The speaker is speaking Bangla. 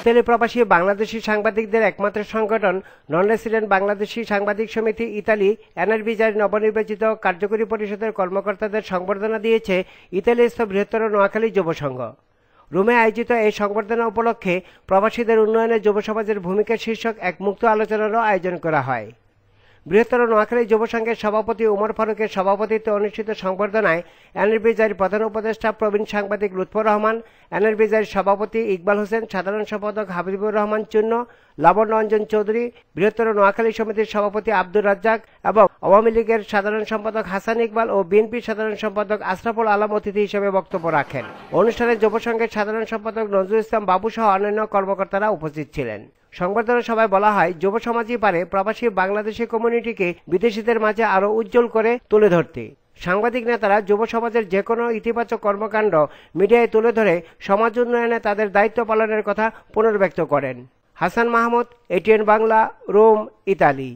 ইতালি প্রবাসী বাংলাদেশি সাংবাদিকদের একমাত্র সংগঠন নন রেসিডেন্ট বাংলাদেশি সাংবাদিক সমিতি ইতালি এনআরবিজার নবনির্বাচিত কার্যকরী পরিষদের কর্মকর্তাদের সংবর্ধনা দিয়েছে ইতালিস্থ বৃহত্তর নোয়াখালী যুব সংঘ। রোমে আয়োজিত এই সংবর্ধনা উপলক্ষে প্রবাসীদের উন্নয়নে যুব সমাজের ভূমিকা শীর্ষক এক মুক্ত আলোচনারও আয়োজন করা হয়। বৃহত্তর নোয়াখালী যুব সংঘের সভাপতি উমর ফারুকের সভাপতিত্বে অনুষ্ঠিত সংবর্ধনায় এনআরবিজার প্রধান উপদেষ্টা প্রবীণ সাংবাদিক লুৎফর রহমান, এনআরবিজার সভাপতি ইকবাল হোসেন, সাধারণ সম্পাদক হাবিবুর রহমান চূন্য, লাবণ্য অঞ্জন চৌধুরী, বৃহত্তর নোয়াখালী সমিতির সভাপতি আব্দুর রাজ্জাক এবং আওয়ামী লীগের সাধারণ সম্পাদক হাসান ইকবাল ও বিএনপির সাধারণ সম্পাদক আশরাফুল আলম অতিথি হিসেবে বক্তব্য রাখেন। অনুষ্ঠানে যুব সংঘের সাধারণ সম্পাদক নজরুল ইসলাম বাবু সহ অন্যান্য কর্মকর্তারা উপস্থিত ছিলেন। সংবর্ধনা সভায় বলা হয়, যুব সমাজই পারে প্রবাসী বাংলাদেশি কমিউনিটিকে বিদেশিদের মাঝে আরো উজ্জ্বল করে তুলে ধরতে। সাংবাদিক নেতারা যুব সমাজের যে কোনো ইতিবাচক কর্মকাণ্ড মিডিয়ায় তুলে ধরে সমাজ উন্নয়নে তাদের দায়িত্ব পালনের কথা পুনর্ব্যক্ত করেন। Hasan Mahmud, ATN Bangla, Rome, Italy.